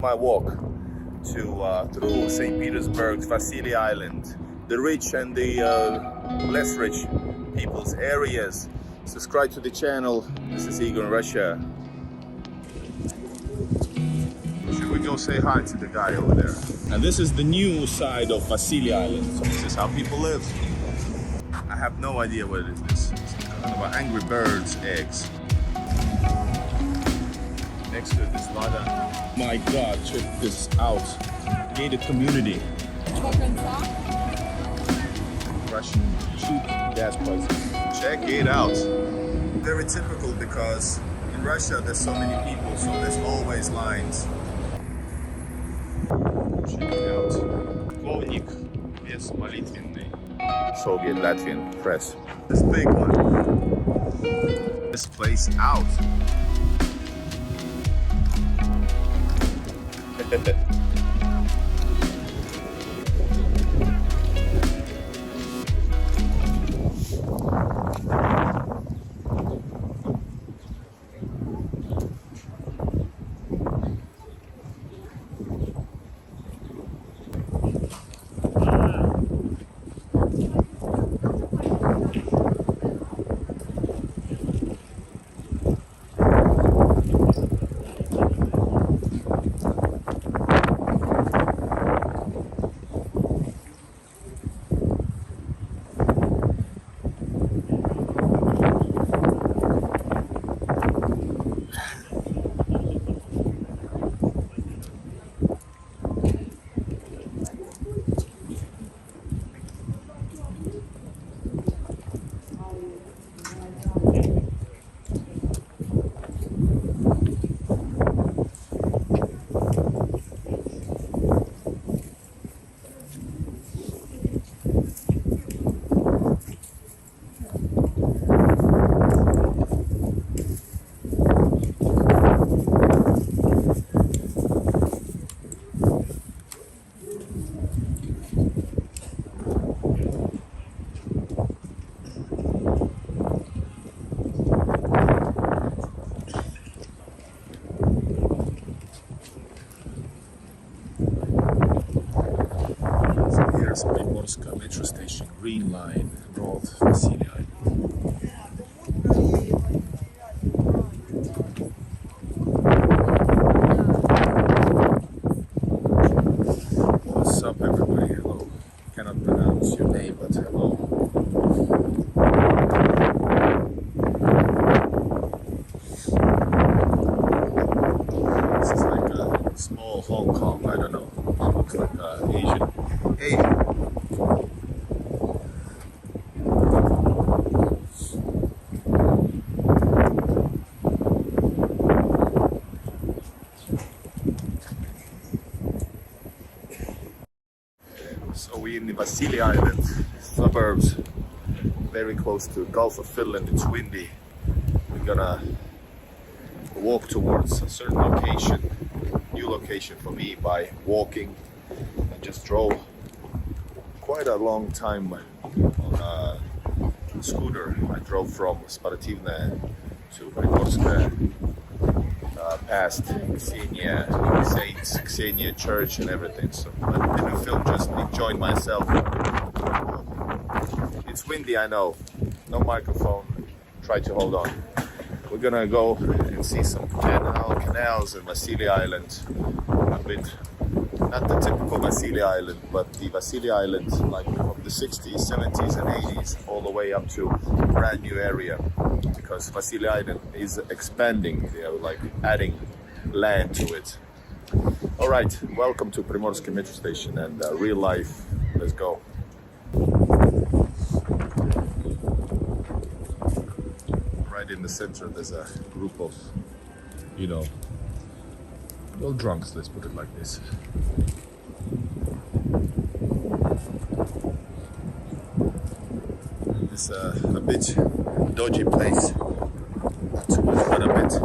My walk to through St. Petersburg's Vasily Island, the rich and the less rich people's areas. Subscribe to the channel. This is Igor in Russia. Should we go say hi to the guy over there? And this is the new side of Vasily Island. So this is how people live. I have no idea what it is. It's kind of Angry Birds eggs. Next to it is Lada. My God, check this out. Gated community. Russian cheap gas prices. Check it out. Very typical because in Russia there's so many people, so there's always lines. Check it out. Ковник без молитвенный. Soviet Latvian press. This big one. This place out. Metro station, Green Line, North Vasily Island. What's up, everybody? Hello. Cannot pronounce your name, but hello. This is like a small Hong Kong. I don't know. It looks like Asian. So we're in the Vasily Island suburbs, very close to Gulf of Finland. It's windy. We're gonna walk towards a certain location, new location for me by walking. I just drove quite a long time on a scooter. I drove from Sportivne to Primorsk, past Xenia, Saints, Xenia Church and everything. So I didn't film, just enjoying myself. It's windy, I know. No microphone. Try to hold on. We're gonna go and see some canals in Vasily Island. A bit, not the typical Vasily Island, but the Vasily Island like from the 60s, 70s and 80s all the way up to a brand new area. Because Vasily Island is expanding, you know, like adding land to it. All right, welcome to Primorsk metro station and real life. Let's go. Right in the center, there's a group of, you know, well, drunks. Let's put it like this. It's a bit dodgy place. Not too much, but a bit.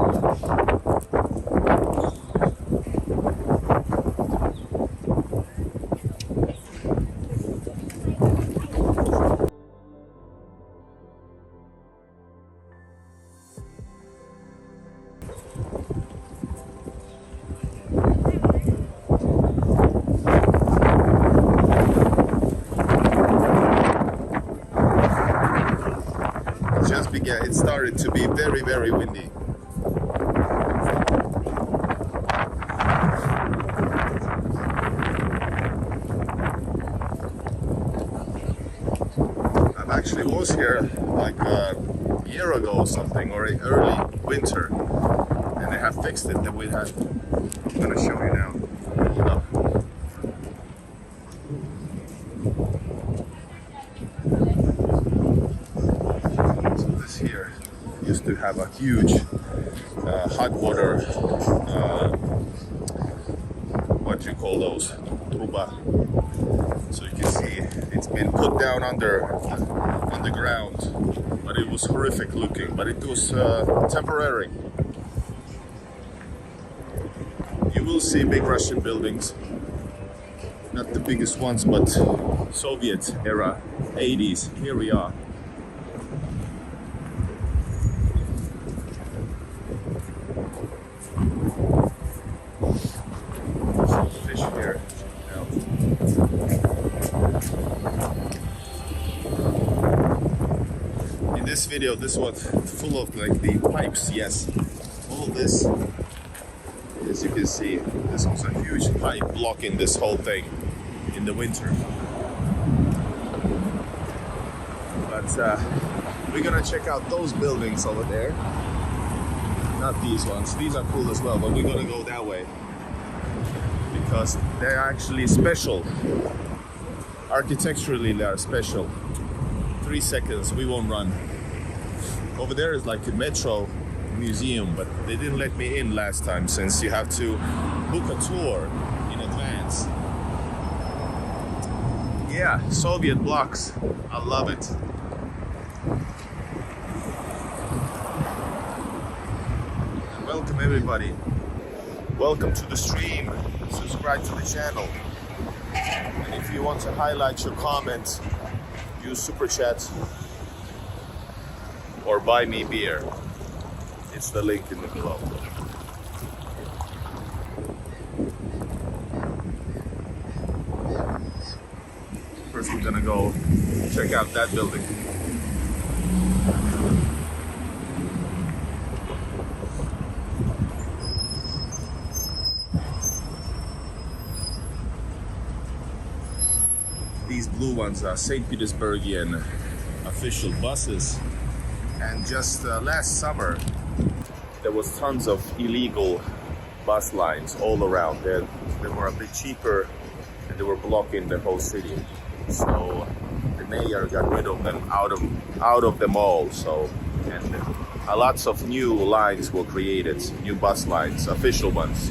it started to be very, very windy. I actually was here like a year ago or something, or early winter, and they have fixed it. That we had. I'm gonna show you now. Hold up. So this here used to have a huge hot water. What do you call those? Truba. So you can see it's been put down on the ground, but it was horrific looking. But it was temporary. You will see big Russian buildings, not the biggest ones, but Soviet era, 80s. Here we are. Some fish here. In this video, this was full of like the pipes. Yes, all this. As you can see, this was a huge pipe blocking this whole thing in the winter. But we're gonna check out those buildings over there. Not these ones. These are cool as well, but we're gonna go that way because they're actually special. Architecturally, they are special. 3 seconds, we won't run. Over there is like a metro museum, but they didn't let me in last time since you have to book a tour in advance. Yeah, Soviet blocks. I love it. And welcome everybody. Welcome to the stream. Subscribe to the channel. And if you want to highlight your comment, use Super Chat or buy me beer. It's the link in the below. First we're gonna go check out that building. These blue ones are St. Petersburgian official buses. And just last summer, there was tons of illegal bus lines all around. They were a bit cheaper and they were blocking the whole city. So the mayor got rid of them out of them all. So and lots of new lines were created, new bus lines, official ones.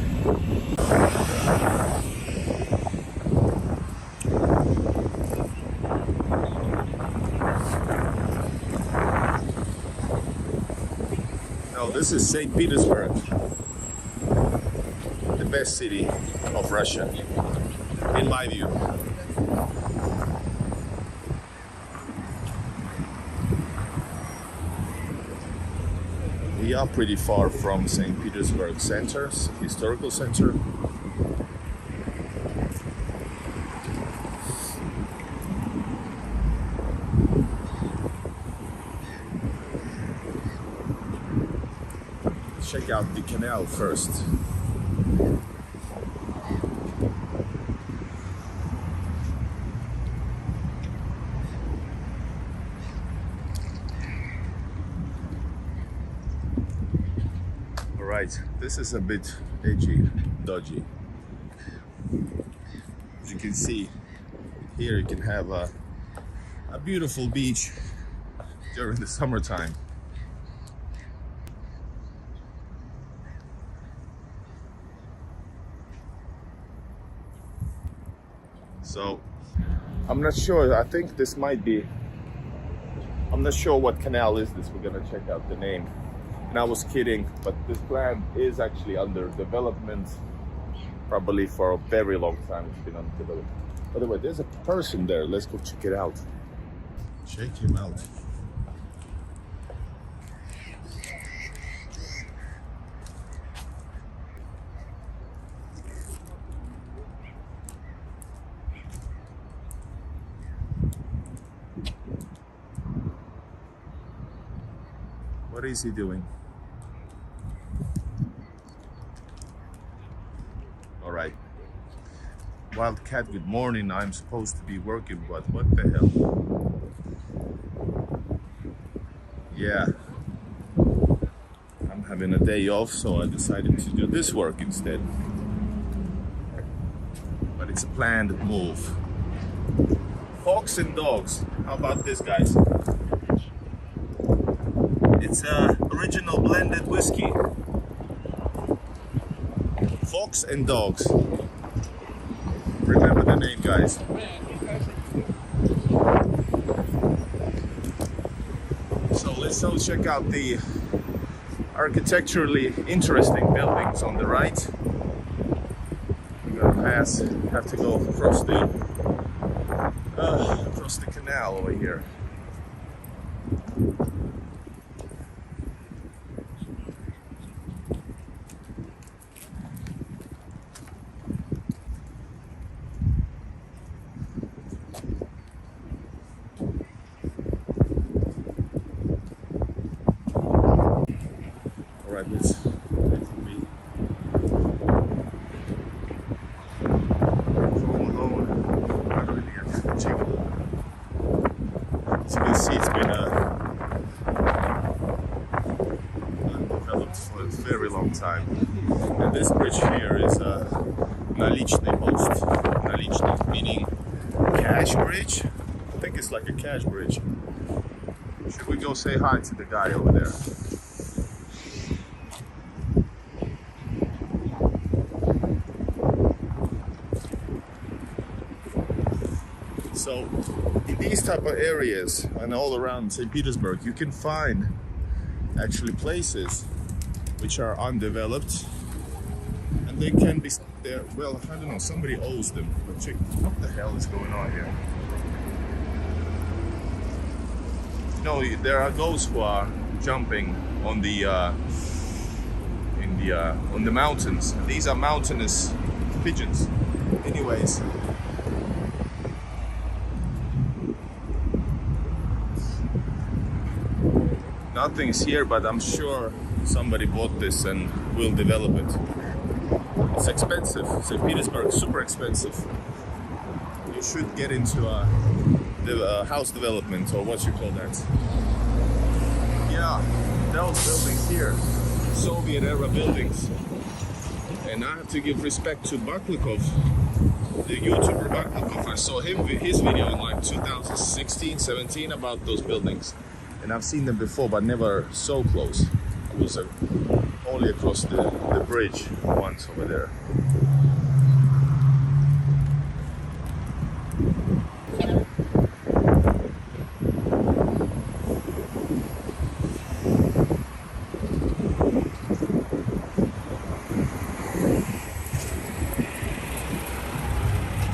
This is St. Petersburg, the best city of Russia, in my view. We are pretty far from St. Petersburg center, historical center. Check out the canal first. Alright, this is a bit edgy, dodgy. As you can see, here you can have a beautiful beach during the summertime. So, I'm not sure, I think this might be, I'm not sure what canal is this, we're gonna check out the name. And I was kidding, but this plan is actually under development, probably for a very long time it's been under development. By the way, there's a person there, let's go check it out. Check him out. What is he doing? All right. Wildcat, good morning. I'm supposed to be working, but what the hell? Yeah. I'm having a day off, so I decided to do this work instead. But it's a planned move. Fox and dogs. How about this, guys? It's a original blended whiskey. Fox and dogs. Remember the name, guys. So let's all check out the architecturally interesting buildings on the right. We're gonna have to go across the canal over here. Alright, let's be home alone. Not really yet. Check it. As you can see, it's been undeveloped for a very long time. And this bridge here is a Nalichny most. Nalichny, meaning cash bridge. I think it's like a cash bridge. Should we go say hi to the guy over there? So in these type of areas and all around St. Petersburg, you can find actually places which are undeveloped, and they can be there. Well, I don't know, somebody owes them, but check what the hell is going on here. You know, there are those who are jumping on the on the mountains. These are mountainous pigeons. Anyways. Nothing's here, but I'm sure somebody bought this and will develop it. It's expensive. St. Petersburg, super expensive. You should get into a house development, or what you call that. Yeah, those buildings here, Soviet era buildings. And I have to give respect to Baklikov, the YouTuber Baklikov. I saw his video in like 2016, 17 about those buildings. And I've seen them before, but never so close. I was only across the bridge once over there.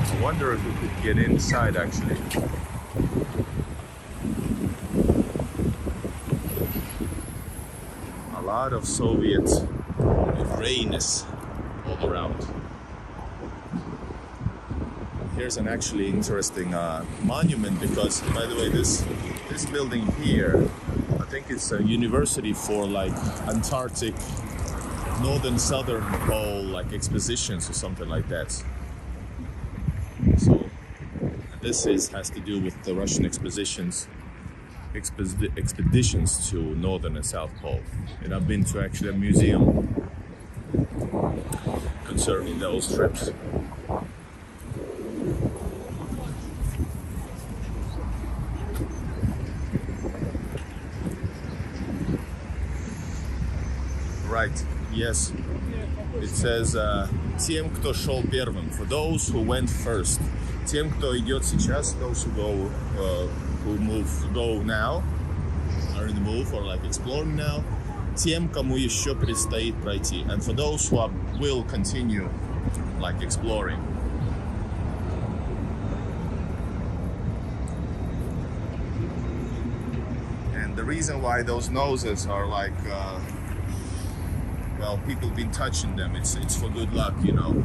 I wonder if we could get inside actually. A lot of Soviet grayness all around. Here's an actually interesting monument, because, by the way, this building here, I think it's a university for like Antarctic, northern southern pole, like expositions or something like that. So this has to do with the Russian expeditions to northern and south pole, and I've been to actually a museum concerning those trips. Right, yes, it says тем, кто шел первым, for those who went first. Тем, кто идет сейчас, those who go now, are in the move or like exploring now. Тем, кому еще предстоит пройти, and for those who will continue like exploring. And the reason why those noses are like, well, people been touching them. It's for good luck, you know.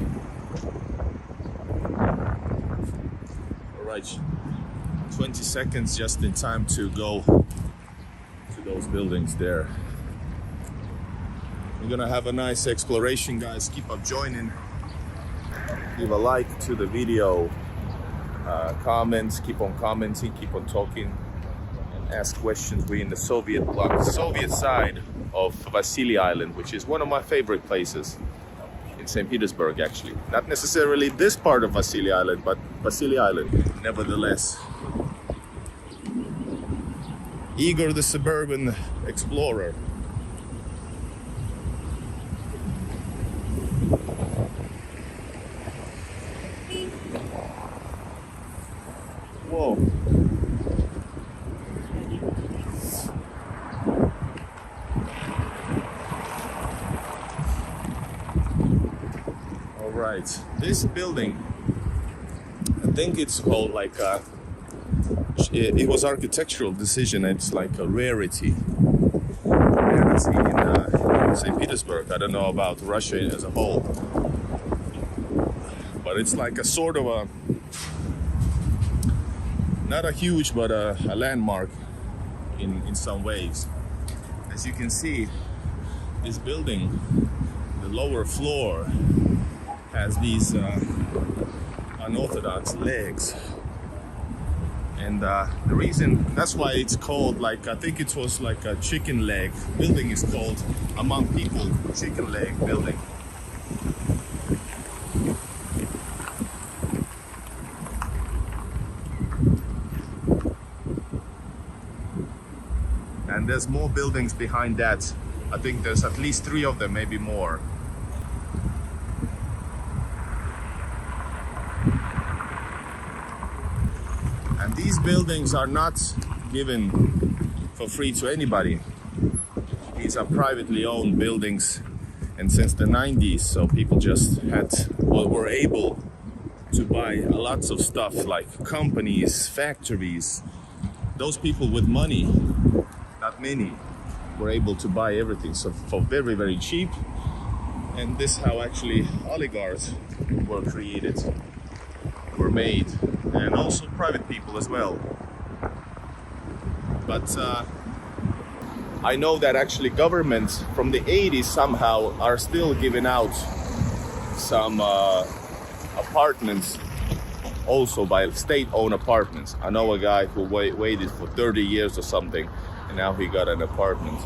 All right. 20 seconds just in time to go to those buildings there. We're gonna have a nice exploration, guys. Keep up joining. Give a like to the video. Comments, keep on commenting, keep on talking, and ask questions. We're in the Soviet bloc, Soviet side of Vasily Island, which is one of my favorite places in St. Petersburg, actually. Not necessarily this part of Vasily Island, but Vasily Island, nevertheless. Igor, the suburban explorer. Whoa. All right, this building, I think it's called like it was architectural decision. It's like a rarity in St. Petersburg. I don't know about Russia as a whole, but it's like a sort of a, not a huge, but a landmark in some ways. As you can see, this building, the lower floor, has these unorthodox legs. And the reason, that's why it's called, like, I think it was like a chicken leg building is called, among people, chicken leg building. And there's more buildings behind that. I think there's at least 3 of them, maybe more. And these buildings are not given for free to anybody. These are privately owned buildings, and since the 90s, so people just were able to buy lots of stuff, like companies, factories. Those people with money, not many, were able to buy everything, so for very, very cheap. And this is how actually oligarchs were created, were made, and also private people as well. But I know that actually governments from the 80s somehow are still giving out some apartments, also by state-owned apartments. I know a guy who waited for 30 years or something, and now he got an apartment.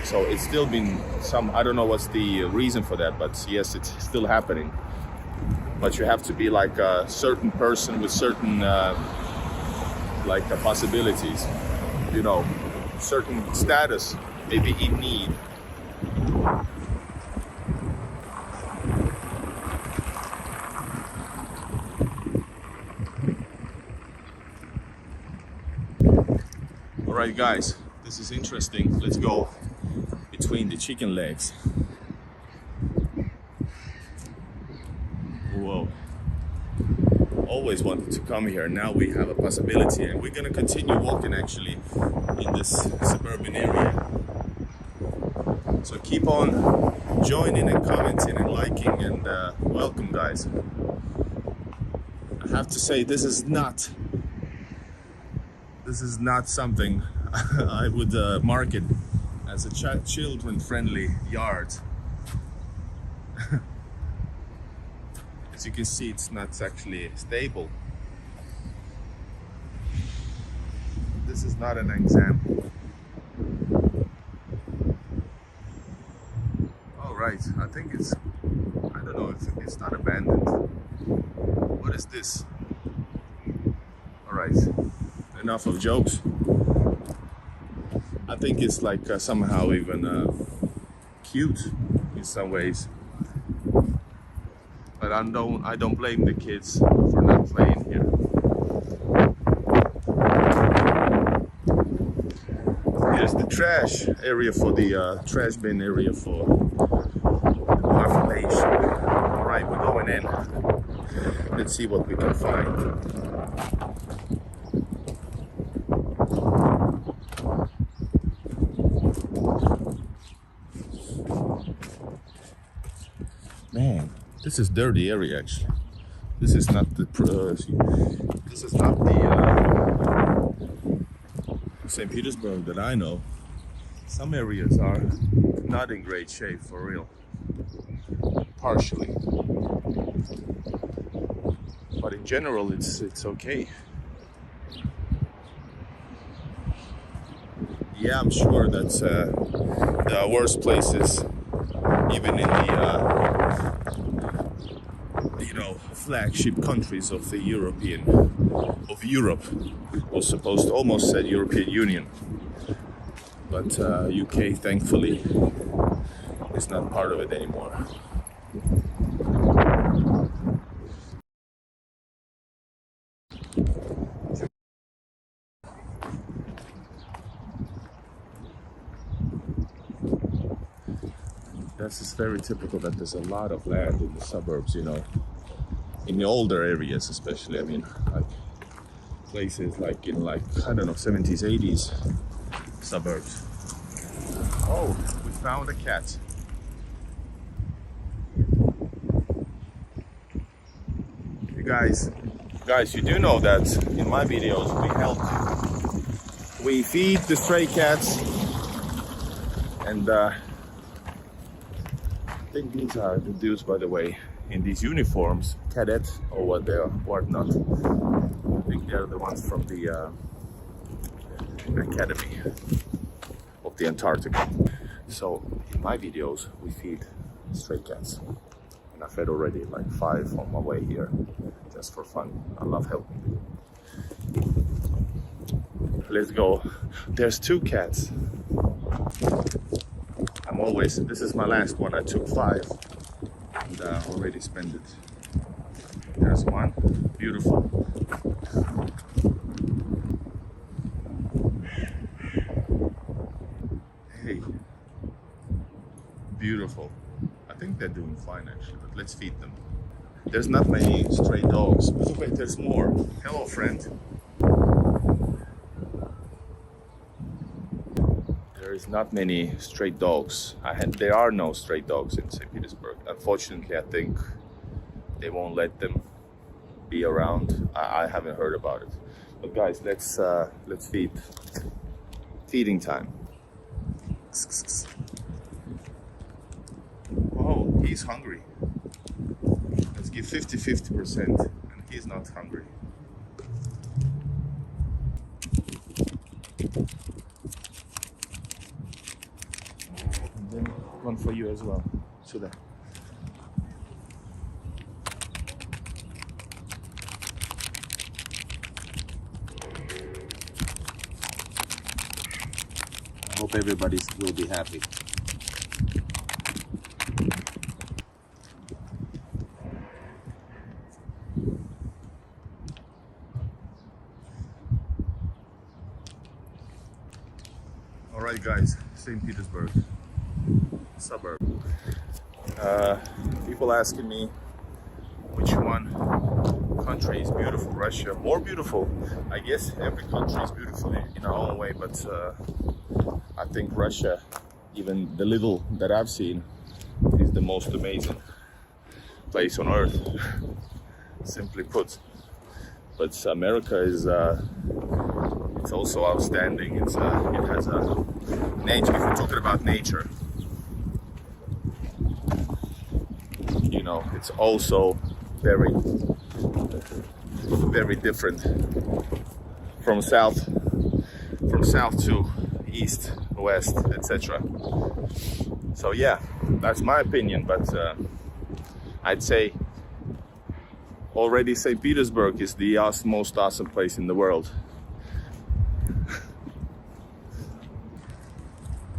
So it's still been some, I don't know what's the reason for that, but yes, it's still happening. But you have to be like a certain person with certain possibilities, you know, certain status, maybe in need. All right, guys, this is interesting. Let's go between the chicken legs. Whoa. Always wanted to come here. Now we have a possibility, and we're gonna continue walking actually in this suburban area. So keep on joining and commenting and liking, and welcome, guys. I have to say, this is not something I would market as a children-friendly yard. As you can see, it's not actually stable. This is not an example. All right, I think it's, I don't know if it's not abandoned. What is this? All right, enough of jokes. I think it's like somehow even cute in some ways. But I don't blame the kids for not playing here. Here's the trash area for the trash bin area for the population. All right, we're going in. Let's see what we can find. Man, this is dirty area actually. This is not the St. Petersburg that I know. Some areas are not in great shape for real. Partially. But in general it's okay. Yeah, I'm sure that there are worse places, even in the flagship countries of the Europe. Was supposed to almost said European Union, but UK thankfully is not part of it anymore. This is very typical that there's a lot of land in the suburbs, in the older areas especially. I mean, like places like in I don't know, 70s, 80s suburbs. Oh, we found a cat. You guys, you do know that in my videos we feed the stray cats, and I think these are the dudes, by the way, in these uniforms, cadet or what they are, whatnot. I think they're the ones from the Academy of the Antarctica. So in my videos we feed stray cats, and I fed already like 5 on my way here, just for fun. I love helping people. Let's go. There's 2 cats. This is my last one. I took 5 and already spent it. There's one, beautiful. Hey, beautiful. I think they're doing fine actually, but let's feed them. There's not many stray dogs. Oh, wait, there's more. Hello, friend. There's not many stray dogs. There are no stray dogs in St. Petersburg. Unfortunately, I think they won't let them be around. I haven't heard about it. But guys, let's feed. Feeding time. Oh, he's hungry. Let's give 50-50%, and he's not hungry. And then one for you as well. Сюда. I hope everybody will be happy. Alright guys, St. Petersburg, suburb. People asking me which one country is beautiful. Russia, more beautiful. I guess every country is beautiful in our own way, but I think Russia, even the little that I've seen, is the most amazing place on earth, simply put. But America is it's also outstanding. It has a nature. If we're talking about nature, it's also very, very different from south to east, west, etc. So yeah, that's my opinion. But I'd say already St. Petersburg is the most awesome place in the world.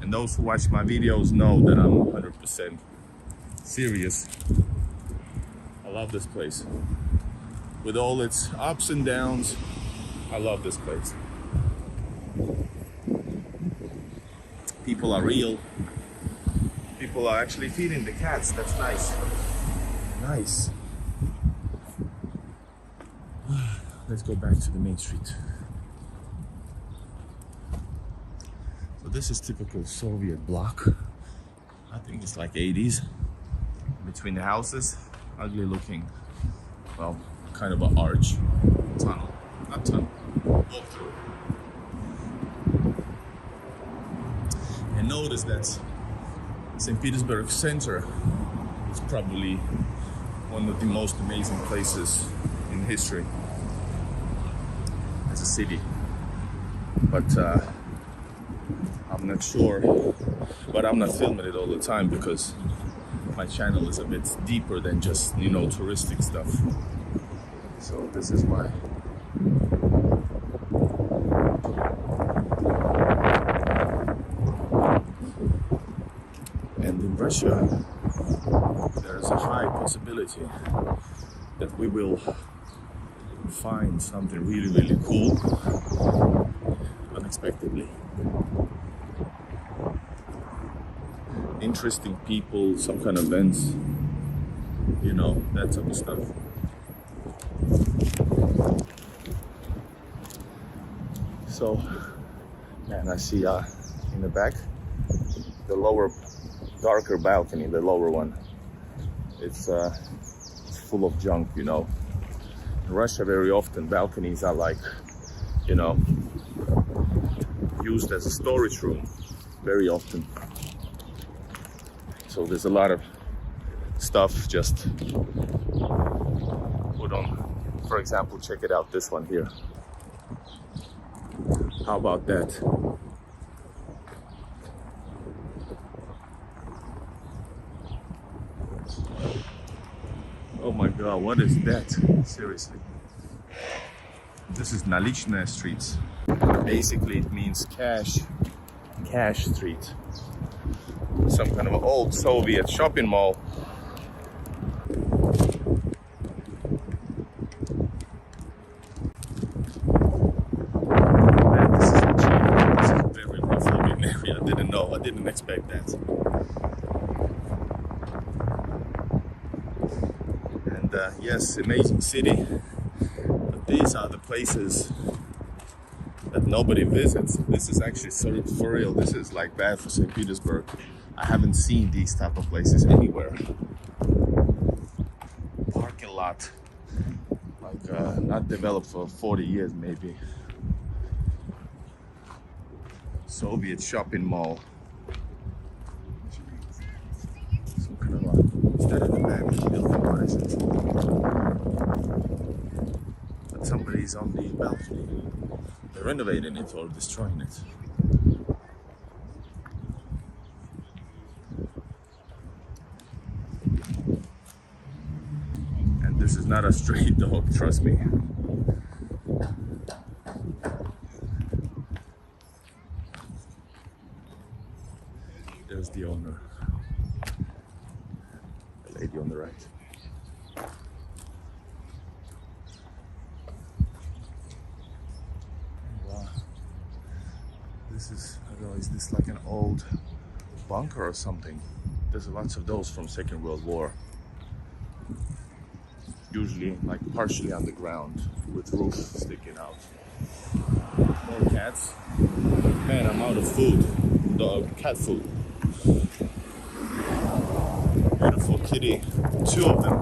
And those who watch my videos know that I'm 100% serious. I love this place. With all its ups and downs, I love this place. People are real. People are actually feeding the cats. That's nice. Nice. Let's go back to the main street. So this is typical Soviet block. I think it's like 80s. Between the houses, ugly looking, well, kind of an arch, tunnel, not tunnel, walk through. And notice that St. Petersburg center is probably one of the most amazing places in history as a city. But I'm not sure, but I'm not filming it all the time because my channel is a bit deeper than just, you know, touristic stuff. So this is my and in Russia there's a high possibility that we will find something really, really cool unexpectedly. Interesting people, some kind of events, you know, that type of stuff. So, and I see in the back, the lower, darker balcony, the lower one. It's full of junk, you know. In Russia, very often balconies are like, you know, used as a storage room, very often. So there's a lot of stuff just put on. For example, check it out, this one here. How about that? Oh my god, what is that? Seriously. This is Nalichная street. Basically it means cash street. Some kind of old Soviet shopping mall. Man, this is a very rough looking area. I didn't expect that. And yes, amazing city, but these are the places that nobody visits. This is actually sort of for real. This is like bad for St. Petersburg. I haven't seen these type of places anywhere. Parking lot, like not developed for 40 years maybe. Soviet shopping mall. Some kind of is that in the back building? What is it? But somebody's on the balcony. They're renovating it or destroying it. This is not a stray dog, trust me. There's the owner. The lady on the right. Wow. This is, I don't know, is this like an old bunker or something? There's lots of those from Second World War. Usually like partially underground with roof sticking out. More cats. Man, I'm out of food. Cat food. Beautiful kitty. 2 of them.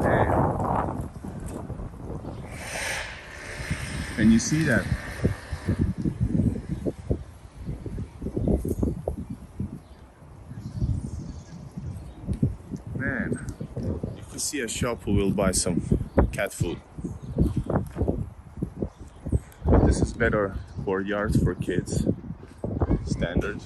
Damn. Can you see that? Man. See a shop who will buy some cat food. But this is better courtyard for kids. Standard.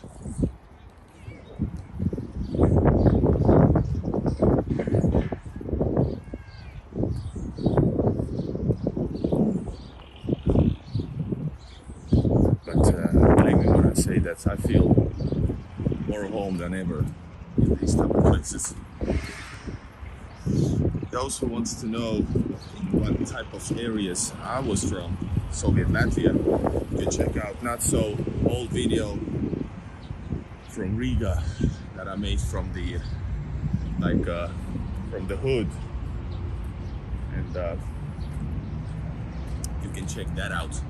But believe me when I say that I feel more home than ever in these type of places. Those who wants to know what type of areas I was from, Soviet Latvia, you can check out not so old video from Riga that I made from the from the hood, and you can check that out.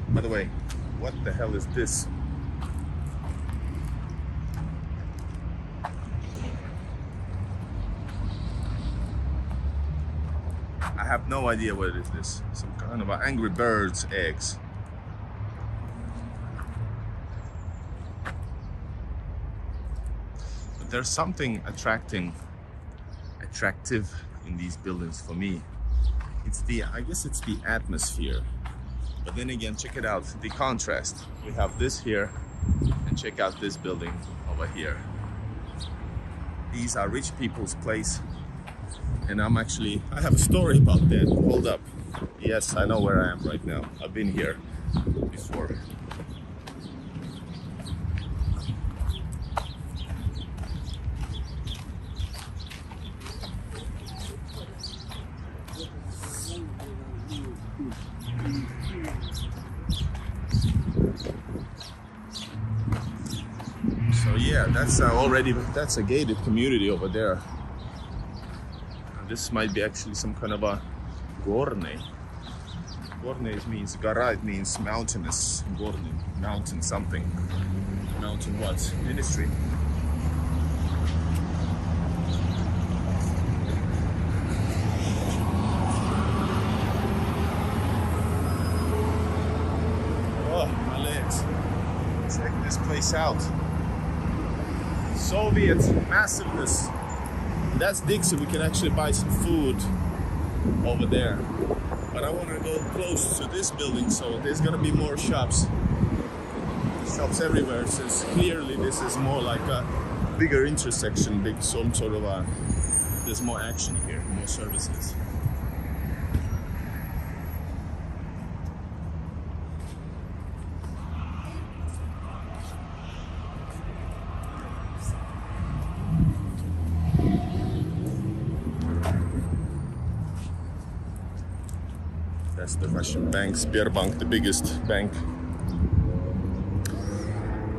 By the way, what the hell is this? I have no idea what it is. This some kind of Angry Birds eggs. there's something attractive in these buildings for me. I guess it's the atmosphere. But then again, check it out, the contrast. We have this here, and check out this building over here. These are rich people's place, and I have a story about that. Hold up. Yes, I know where I am right now. I've been here before. So yeah, that's a gated community over there. This might be actually some kind of a gorne. Gorne means gara, it means mountainous. Gorne, mountain something. Mountain what? Ministry. Oh, my legs. Check this place out. Soviet massiveness. That's Dixie. We can actually buy some food over there. But I want to go close to this building, so there's gonna be more shops. Shops everywhere, since clearly this is more like a bigger intersection, there's more action here, more services. That's the Russian bank, Sberbank, the biggest bank.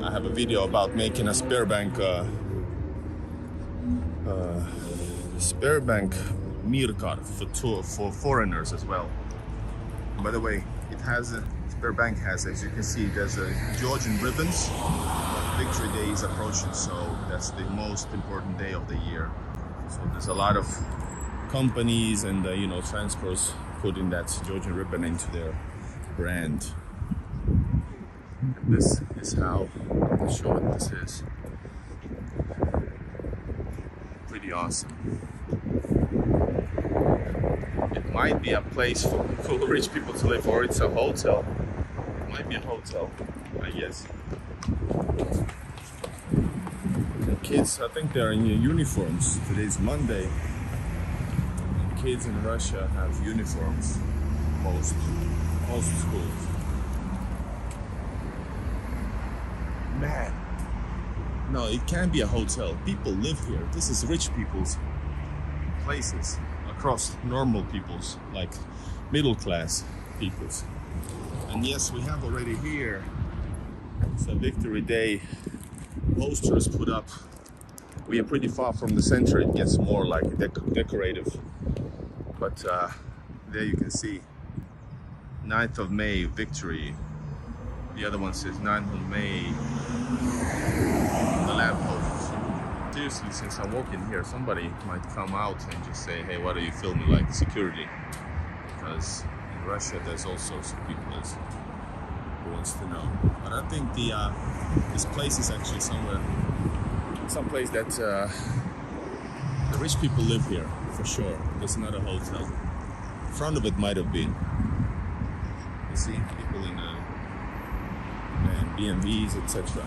I have a video about making a Sberbank Mir card for foreigners as well. By the way, Sberbank has, as you can see, there's a Georgian ribbons. Victory Day is approaching, so that's the most important day of the year. So there's a lot of companies and transports putting that Georgian ribbon into their brand. And this is how I'll show what this is. Pretty awesome. It might be a place for rich people to live, or it's a hotel. It might be a hotel, I guess. The kids, I think they're in uniforms. Today's Monday. Kids in Russia have uniforms, most schools. Man, no, it can't be a hotel. People live here. This is rich people's places, across normal people's, like middle class people's. And yes, we have already here, it's a Victory Day posters put up. We are pretty far from the center. It gets more like decorative. But there you can see 9th of May, Victory. The other one says 9th of May, the lamppost. Seriously, since I'm walking here, somebody might come out and just say, hey, what are you filming, like security? Because in Russia there's all sorts of people who wants to know. But I think this place is actually some place that the rich people live here, for sure. It's not a hotel. Front of it might have been. You see people in BMWs, etc.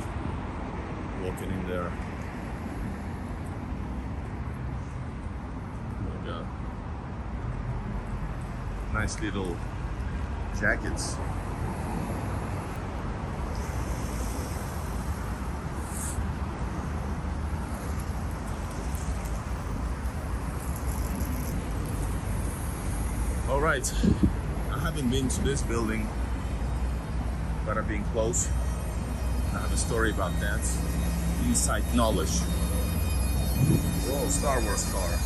walking in there. Like nice little jackets. All right, I haven't been to this building, but I've been close. I have a story about that. Inside knowledge. Whoa, Star Wars car.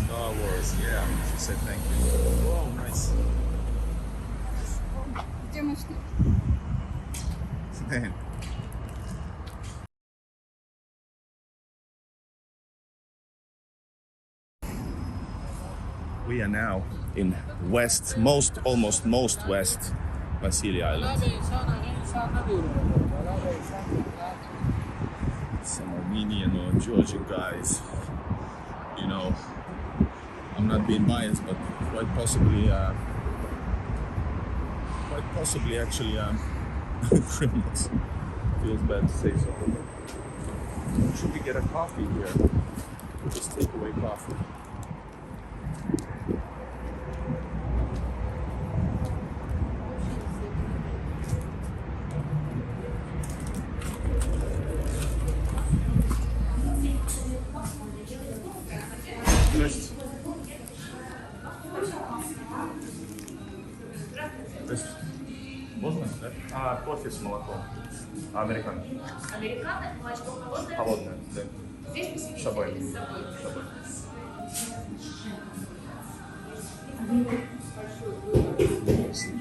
Star Wars, yeah. She said thank you. Whoa, nice. Man. We are now in almost most west Vasily Island. Some Armenian or Georgian guys, you know, I'm not being biased, but quite possibly actually criminals. Feels bad to say so. Should we get a coffee here? Just take away coffee. Можно, да? Кофе с молоком. Американо. Американо, молочко холодное? Холодное, да. Здесь посередине С собой. или с собой? С собой.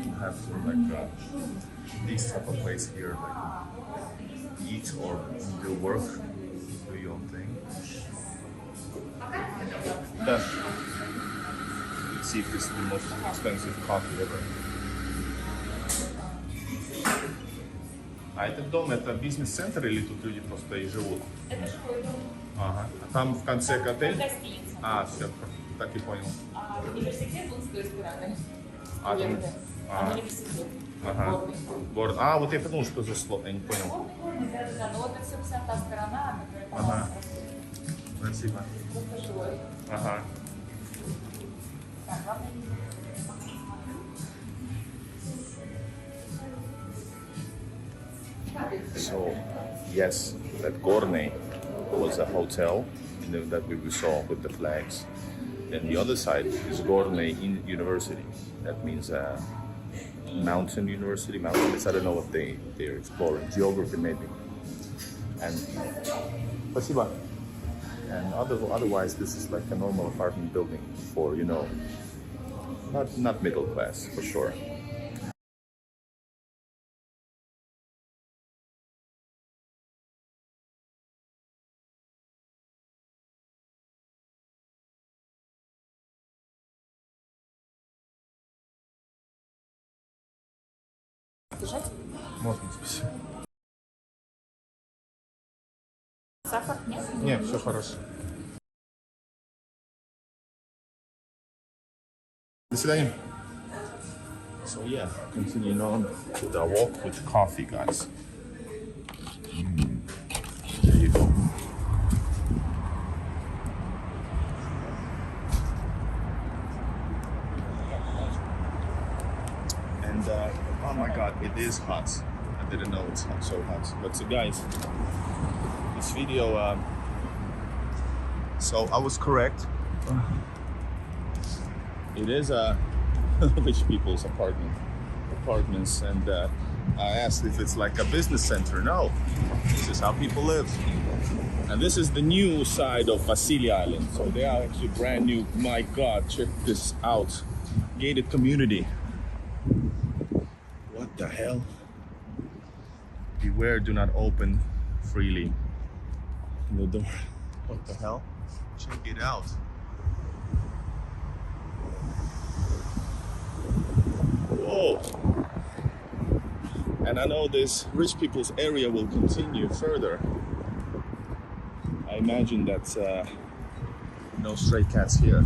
You have to like this type of place here, like eat or do work, do your own thing. Да. Let's see if this is the most expensive coffee ever. А этот дом, это бизнес-центр или тут люди просто и живут? Это жилой дом. Ага. А там в конце отель? Гостиница. Все, так и понял. А университет вот с той стороны. А, там, Университет. ага. Город. А, вот я подумал, что за слово, я не понял. Да, но вот это все вся та сторона, которая Ага. Спасибо. просто жилой. Ага. Так, ладно. So, yes, that Gorney was a hotel that we saw with the flags. And the other side is Gorney University. That means mountain university. Mountains, I don't know what they're exploring. Geography, maybe. And спасибо. And otherwise, this is like a normal apartment building for, you know, not middle class, for sure. Держать? Можно, спасибо. Сахар? Нет? Нет, все хорошо. До свидания. So yeah, continuing on with our walk with coffee, guys. There you go. And oh my God, it is hot. I didn't know it's hot, so hot. But so guys, this video. So I was correct. It is rich people's apartments, and I asked if it's like a business center. No, this is how people live. And this is the new side of Vasily Island. So they are actually brand new. My God, check this out. Gated community. What the hell? Beware, do not open freely the door. What the hell? Check it out. Whoa. And I know this rich people's area will continue further. I imagine that no stray cats here.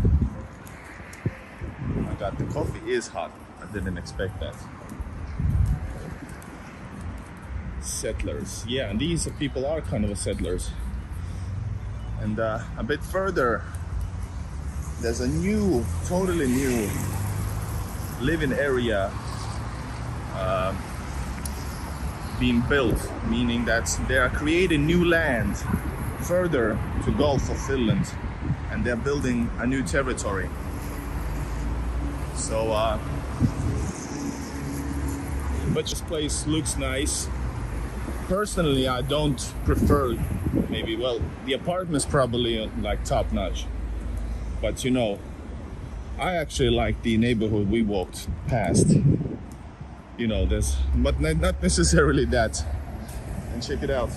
Oh my God, the coffee is hot. I didn't expect that. Settlers. Yeah, and these people are kind of settlers. And a bit further, there's a new, totally new living area being built, meaning that they are creating new land further to Gulf of Finland, and they're building a new territory. So, but this place looks nice. Personally, I don't prefer, maybe, well, the apartment's probably like top notch, but you know, I actually like the neighborhood we walked past. You know, there's, but not necessarily that. And check it out.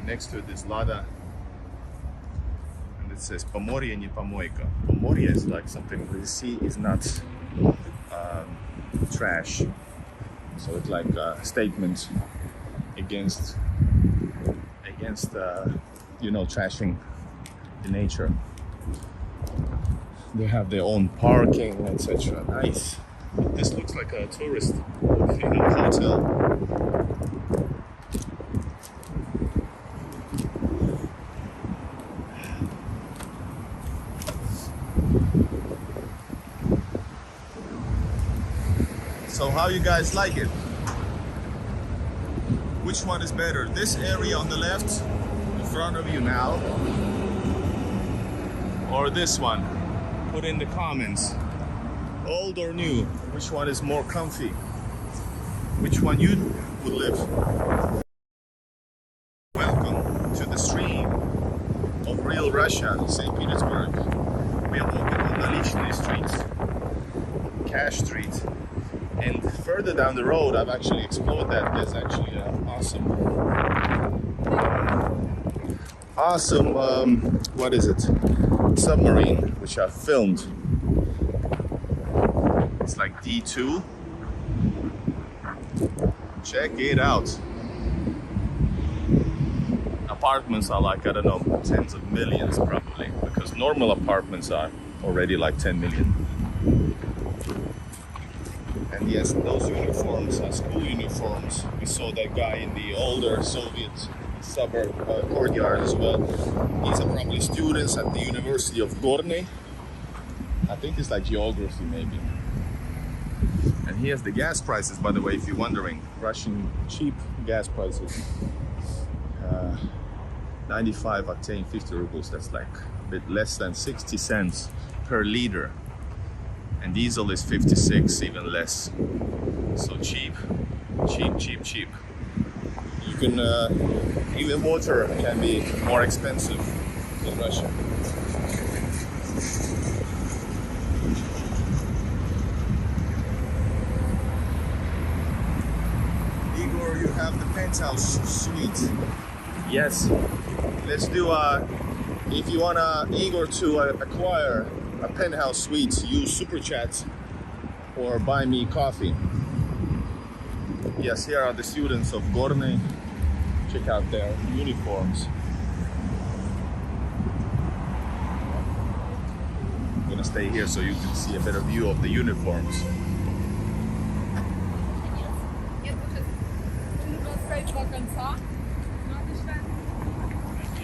Next to it is Lada, and it says Pomorye не помойка. Pomorye is like something the sea is not trash. So it's like a statement against trashing the nature. They have their own parking, etc. Nice. This looks like a tourist hotel. So how you guys like it? Which one is better? This area on the left, in front of you now, or this one? Put in the comments. Old or new? Which one is more comfy? Which one you would live? Welcome to the stream of real Russia, St. Petersburg. We are walking on Nalishny Street, Cash Street. And further down the road, I've actually explored that. There's actually an awesome, what is it? Submarine, which I filmed. It's like D2. Check it out. Apartments are like, I don't know, tens of millions probably, because normal apartments are already like 10 million. And yes, those uniforms are school uniforms. We saw that guy in the older Soviet suburb courtyard as well. These are probably students at the University of Gorny. I think it's like geography maybe. And here's the gas prices, by the way, if you're wondering. Russian cheap gas prices. 95 octane, 50 rubles. That's like a bit less than 60 cents per liter. And diesel is 56, even less. So cheap. You can, even water can be more expensive in Russia. Igor, you have the penthouse suite. Yes. Let's do if you wanna, Igor, to acquire a penthouse suite, use Super Chat or buy me coffee. Yes, here are the students of Gorny. Check out their uniforms. I'm gonna stay here so you can see a better view of the uniforms.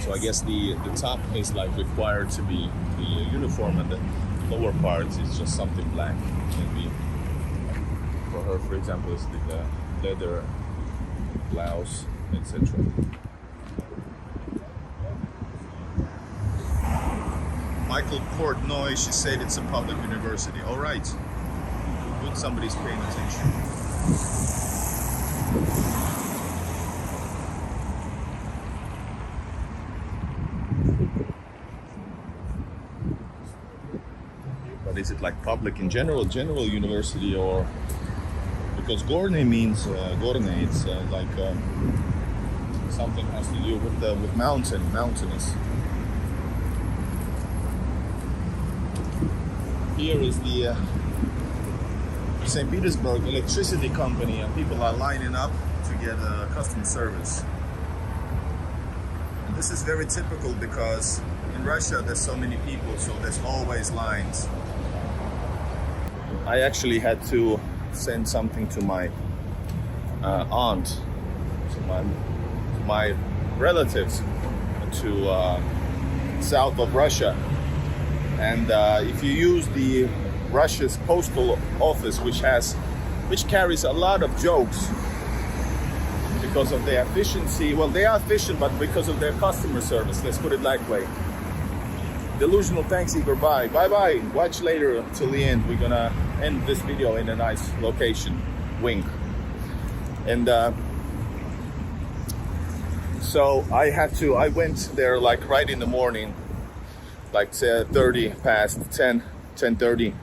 So I guess the top is like required to be the uniform, and the lower part is just something black. Maybe for her, for example, is the leather blouse, etc. Michael Portnoy, she said it's a public university. All right, good, somebody's paying attention. But is it like public in general university, or because Gorny means Gorny, it's like something has to do with mountainous. Here is the St. Petersburg electricity company, and people are lining up to get customer service. And this is very typical because in Russia there's so many people, so there's always lines. I actually had to send something to my aunt, to my relatives, to south of Russia. And if you use the Russia's postal office, which carries a lot of jokes because of their efficiency. Well, they are efficient, but because of their customer service. Let's put it that way. Delusional, thanks, Igor. Bye. Bye. Watch later till the end. We're gonna end this video in a nice location. Wink. And so I went there like right in the morning, like 30 past 10:30.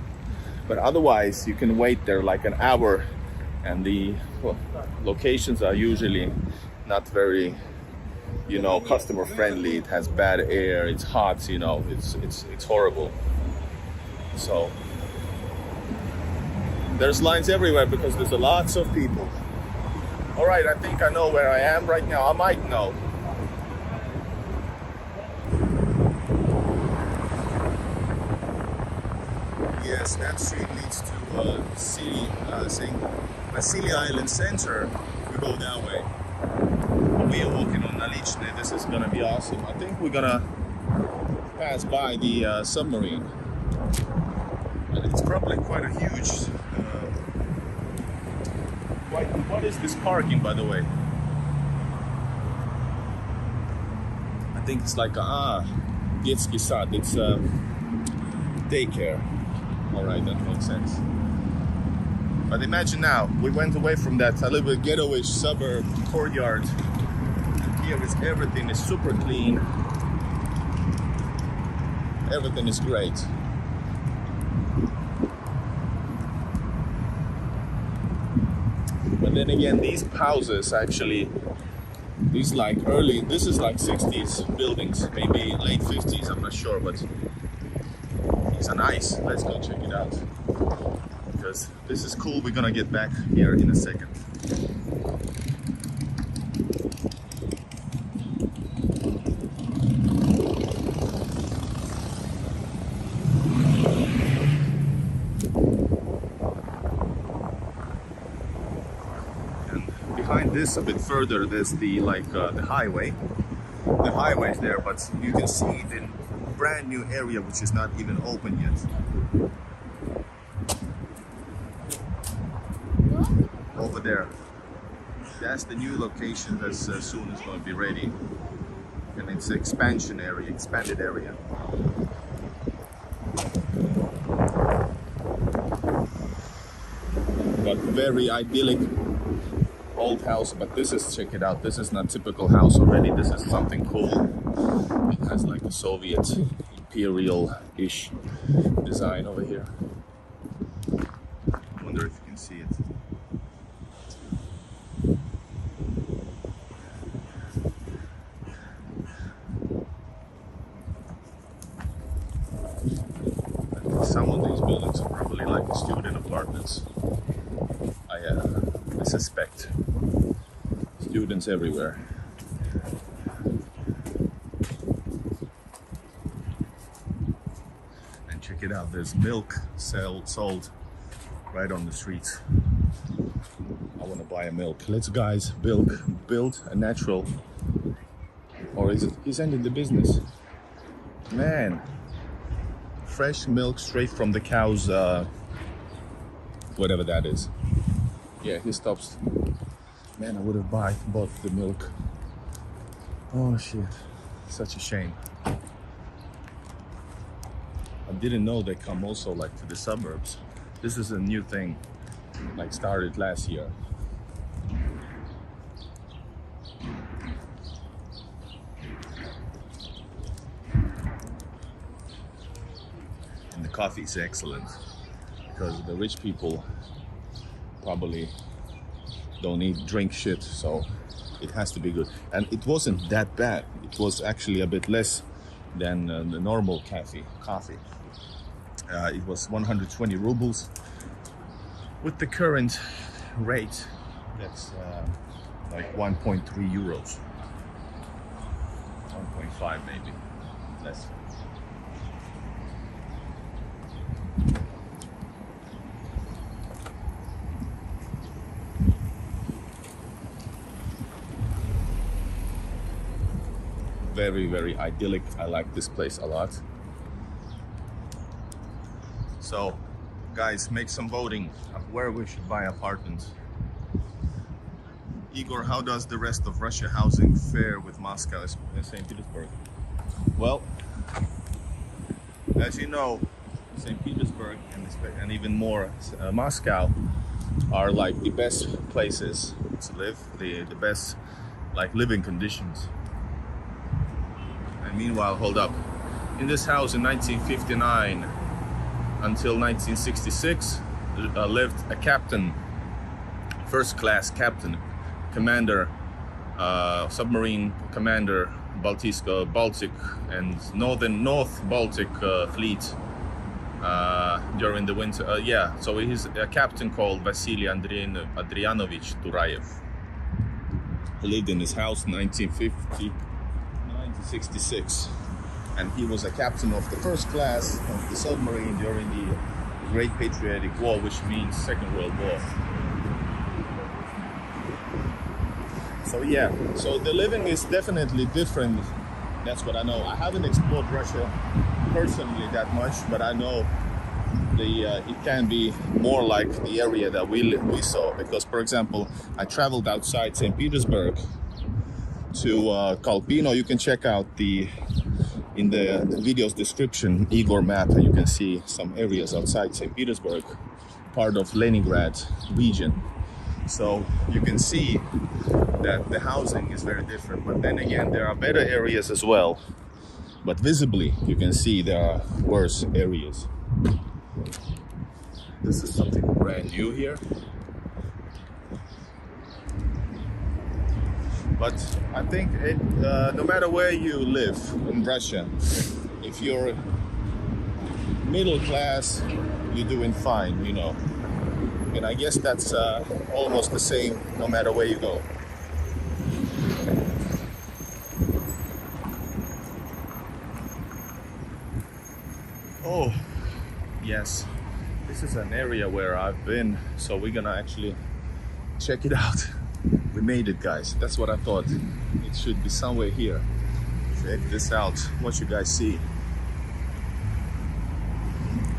But otherwise, you can wait there like an hour, and the locations are usually not very you know, customer friendly. It has bad air. It's hot. You know, it's horrible. So there's lines everywhere because there's lots of people. All right, I think I know where I am right now. I might know. Yes, that street leads to city, saying Vasily Island Center. We go that way. We are walking on Nalichne. This is gonna be awesome. I think we're gonna pass by the submarine. And it's probably quite a huge. What is this parking, by the way? I think it's like детский сад. It's daycare. All right, that makes sense. But imagine now, we went away from that a little bit ghetto-ish suburb courtyard. And here is everything is super clean. Everything is great. But then again, these houses actually, this is like 60s buildings, maybe late 50s, I'm not sure, but these are nice. Let's go check it out. Because this is cool. We're gonna get back here in a second. Behind this, a bit further, there's the the highway. The highway's there, but you can see the brand new area which is not even open yet. Over there, that's the new location that's soon is going to be ready, and it's expansion area, expanded area. But very idyllic old house, but this is, check it out, this is not typical house already. This is something cool. It has like a Soviet imperial-ish design over here. I wonder if you can see it. Some of these buildings are probably like student apartments. I suspect. Students everywhere. And check it out, there's milk sold right on the streets. I want to buy a milk. Let's guys build a natural, or is it, he's ended the business. Man, fresh milk straight from the cows, whatever that is. Yeah, he stops. Man, I would have bought the milk. Oh shit, such a shame. I didn't know they come also like to the suburbs. This is a new thing, like started last year. And the coffee is excellent because the rich people probably don't drink shit, so it has to be good. And it wasn't that bad. It was actually a bit less than the normal coffee. It was 120 rubles. With the current rate, that's like 1.3 euros. 1.5 maybe, less. Very, very idyllic. I like this place a lot. So, guys, make some voting where we should buy apartments. Igor, how does the rest of Russia housing fare with Moscow and St. Petersburg? Well, as you know, St. Petersburg and even more Moscow are like the best places to live, the best like living conditions. And meanwhile, hold up, in this house in 1959 until 1966 lived a captain, first class captain, commander submarine commander, Baltic and North Baltic fleet during the winter. Yeah, so he's a captain called Vasily Adrianovich Turayev. He lived in his house in 1966, and he was a captain of the first class of the submarine during the Great Patriotic War, which means Second World War. So yeah, so the living is definitely different. That's what I know. I haven't explored Russia personally that much, but I know it can be more like the area that we saw. Because, for example, I traveled outside St. Petersburg to Kalpino. You can check out in the video's description, Igor map, and you can see some areas outside St. Petersburg, part of Leningrad region. So you can see that the housing is very different, but then again, there are better areas as well. But visibly, you can see there are worse areas. This is something brand new here. But I think no matter where you live in Russia, if you're middle class, you're doing fine, you know. And I guess that's almost the same no matter where you go. Oh, yes. This is an area where I've been, so we're gonna actually check it out. We made it, guys. That's what I thought. It should be somewhere here. Check this out. What you guys see?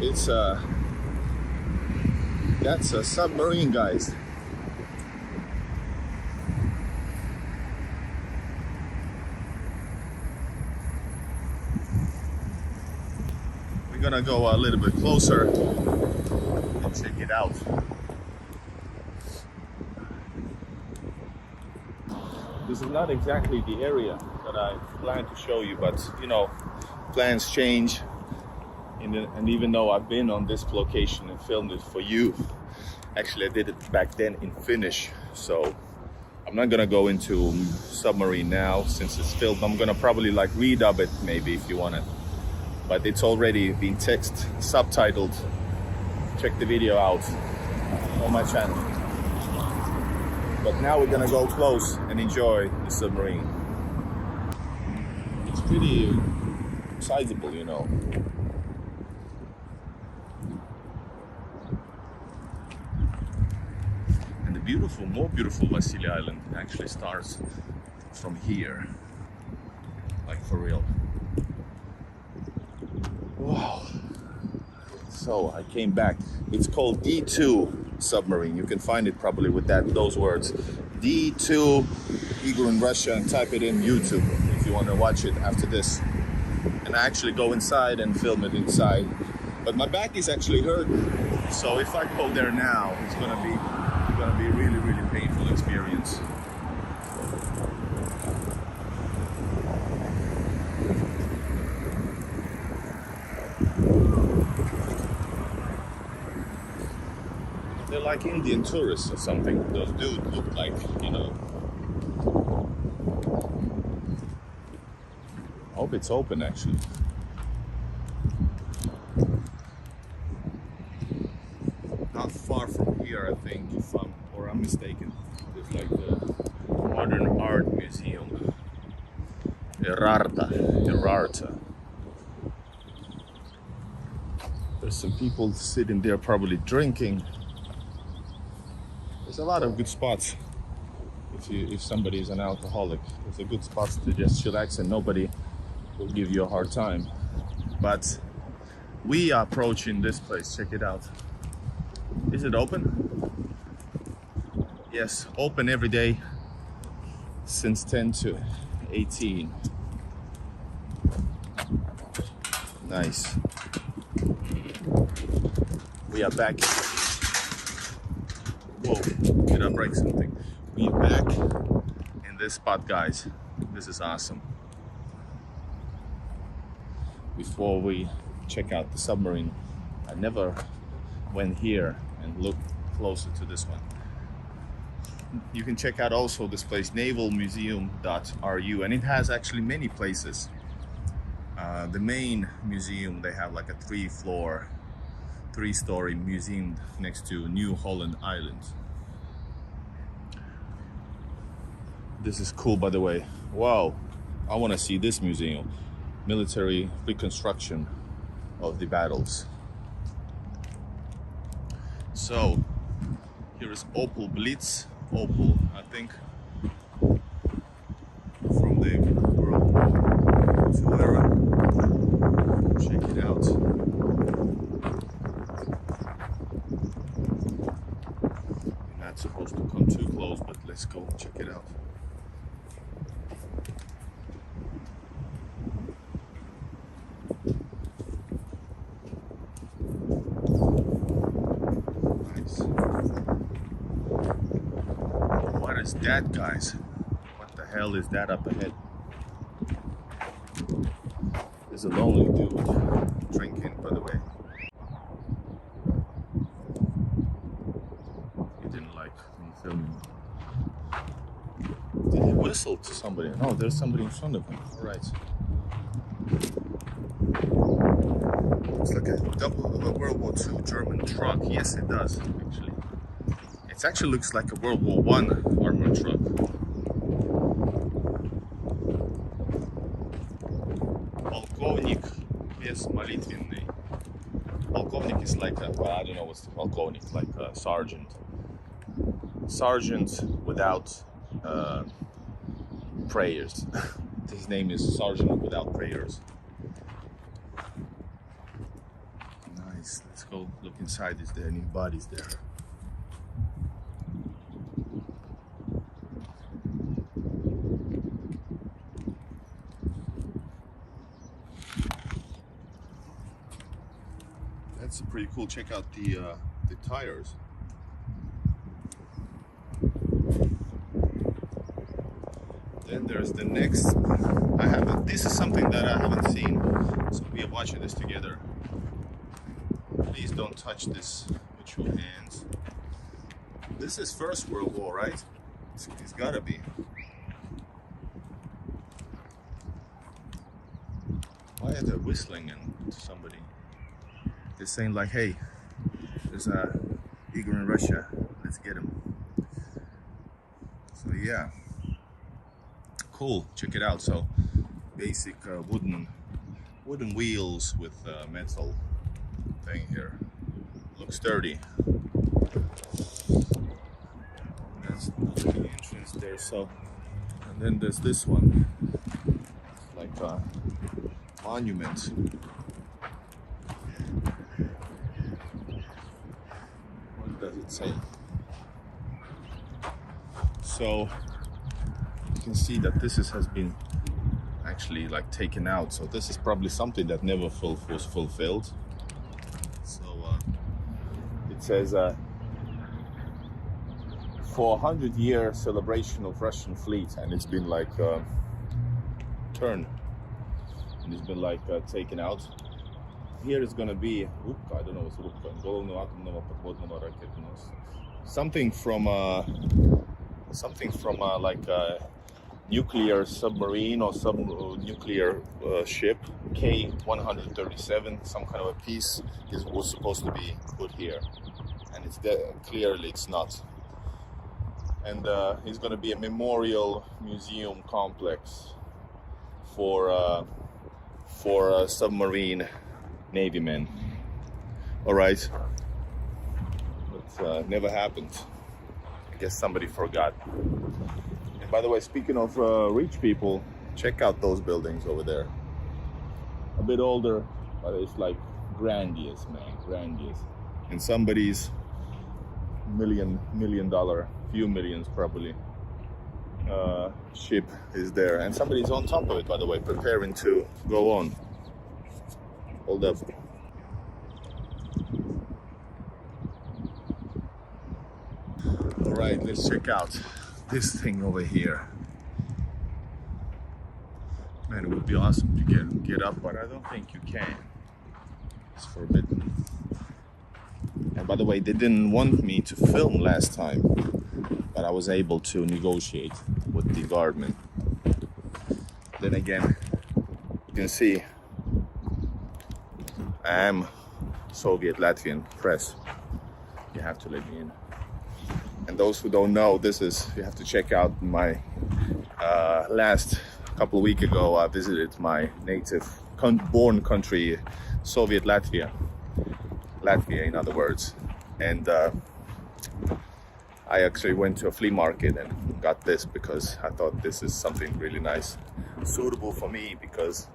It's that's a submarine, guys. We're gonna go a little bit closer and check it out. This is not exactly the area that I planned to show you, but you know, plans change. And even though I've been on this location and filmed it for you, actually I did it back then in Finnish, so I'm not gonna go into Submarine now since it's filmed. I'm gonna probably like redub it maybe if you want it, but it's already been subtitled. Check the video out on my channel. But now we're gonna go close and enjoy the submarine. It's pretty sizable, you know. And the more beautiful Vasily Island actually starts from here. Like for real. Wow. So I came back. It's called D2 Submarine. You can find it probably with those words. D2 Igor in Russia, and type it in YouTube if you want to watch it after this. And I actually go inside and film it inside. But my back is actually hurt. So if I go there now, it's gonna be a really, really painful experience. They're like Indian tourists or something. Those dudes look like, you know. I hope it's open actually. Not far from here, I think, if I'm mistaken. It's like the Modern Art Museum. Erarta. There's some people sitting there probably drinking. There's a lot of good spots if somebody is an alcoholic. There's a good spots to just chillax and nobody will give you a hard time. But we are approaching this place. Check it out. Is it open? Yes, open every day since 10 to 18. Nice. We are back. Whoa, did I break something? We are back in this spot, guys. This is awesome. Before we check out the submarine, I never went here and looked closer to this one. you can check out also this place, navalmuseum.ru, and it has actually many places. The main museum, they have like a three-story museum next to New Holland Island. This is cool, by the way. Wow, I want to see this museum. Military reconstruction of the battles. So here is Opel Blitz. Opel, I think, from the World War II era. Check it out. You're not supposed to come too close, but let's go check it out. What is that, guys? What the hell is that up ahead? There's a lonely dude drinking, by the way. He didn't like me filming. Did he whistle to somebody? No, there's somebody in front of him. All right. Looks like a World War II German truck. Yes, it does, actually. It actually looks like a World War I armored truck. Полковник без молитвенный. Полковник is like a, well, I don't know what's the полковник, like a sergeant. Sergeant without prayers. His name is Sergeant Without Prayers. Nice. Let's go look inside. Is there any bodies there? That's pretty cool. Check out the tires. Then there's the next. This is something that I haven't seen, so we are watching this together. Please don't touch this with your hands. This is First World War, right? It's gotta be. Why are they whistling and somebody? They're saying like, hey, there's a Igor in Russia, let's get him. So yeah, cool, check it out. So basic wooden wheels with metal thing here. Looks sturdy. That's the entrance there. So, and then there's this one. It's like a monument. What does it say? So you can see that this has been actually like taken out. So this is probably something that never was fulfilled. So it says for 100-year celebration of Russian fleet, and it's been like turned, and it's been like taken out. Here is gonna be I don't know what's something from like a nuclear submarine or nuclear ship, K-137, some kind of a piece was supposed to be put here, and it's clearly it's not. And it's going to be a memorial museum complex for submarine Navy men. All right, but never happened. I guess somebody forgot. And by the way, speaking of rich people, check out those buildings over there. A bit older, but it's like grandiose, man, grandiose. And somebody's million dollar, few millions probably, ship is there, and somebody's on top of it, by the way, preparing to go on. Hold up. All right, let's check out this thing over here. Man, it would be awesome to get up, but I don't think you can. It's forbidden. And by the way, they didn't want me to film last time. but I was able to negotiate with the government. Then again, you can see I am Soviet Latvian press. You have to let me in. And those who don't know, you have to check out my last couple of weeks ago, I visited my native born country, Soviet Latvia, in other words. And I actually went to a flea market and got this because I thought this is something really nice, suitable for me because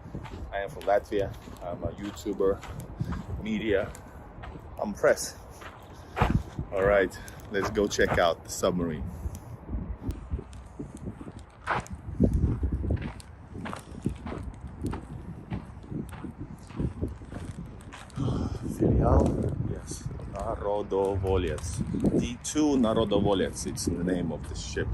I am from Latvia. I'm a YouTuber, media, I'm press. All right, let's go check out the submarine. Filial, yes, Narodovolets. D2 Narodovolets, it's the name of the ship.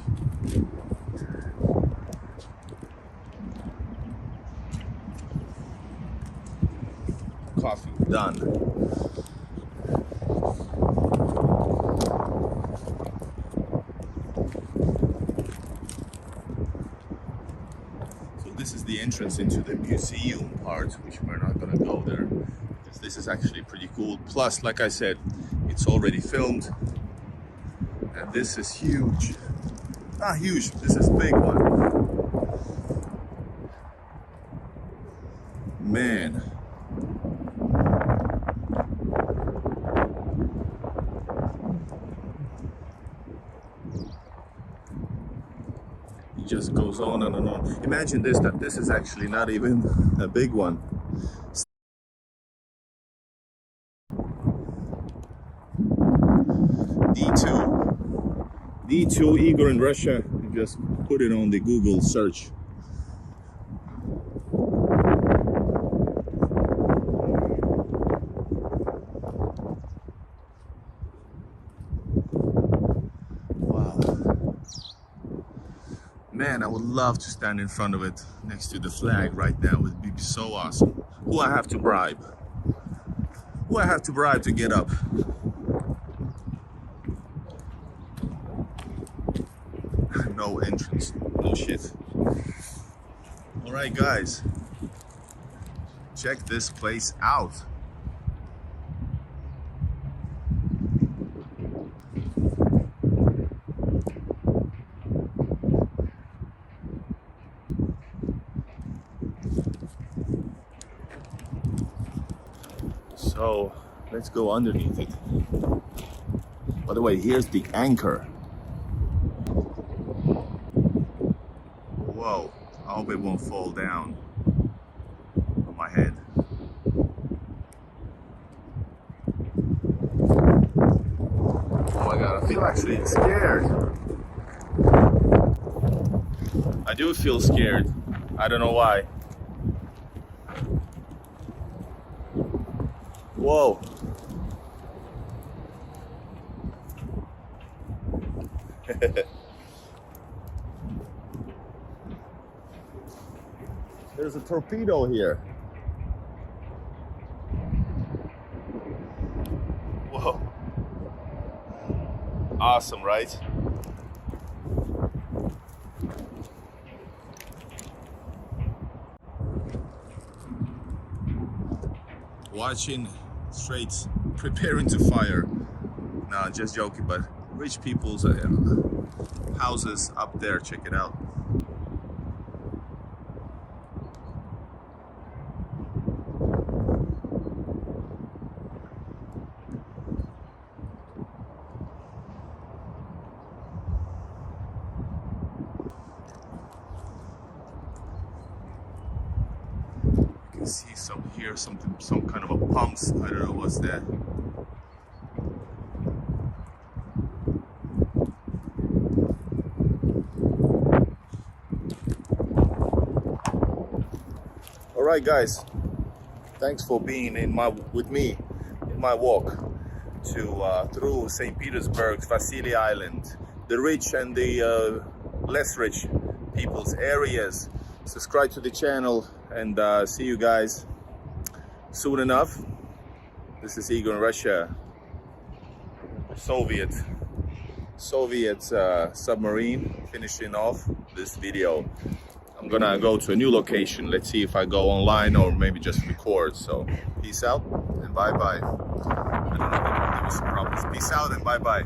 Coffee, done. This is the entrance into the museum part, which we're not gonna go there because this is actually pretty cool. Plus, like I said, it's already filmed, and this is huge. Not huge, this is a big one. Man. Just goes on and on. Imagine this, that this is actually not even a big one. D2 Igor in Russia. You just put it on the Google search. Man, I would love to stand in front of it next to the flag right now. It would be so awesome. Who I have to bribe? Who I have to bribe to get up? No entrance. No shit. Alright guys. Check this place out. So let's go underneath it. By the way, here's the anchor. Whoa, I hope it won't fall down on my head. Oh my god, I feel actually scared. I do feel scared. I don't know why. Whoa. There's a torpedo here. Whoa. Awesome, right? Watching straits preparing to fire. Nah, just joking, but rich people's houses up there, check it out. You can see some kind of a pumps. I don't know what's that. All right, guys. Thanks for being with me in my walk to through St. Petersburg's Vasily Island, the rich and the less rich people's areas. Subscribe to the channel and see you guys soon enough. This is Igor in Russia, Soviet Soviet submarine, finishing off this video. I'm gonna go to a new location. Let's see if I go online or maybe just record. So peace out and bye bye. I don't know if I'm gonna give you some promise. Peace out and bye bye.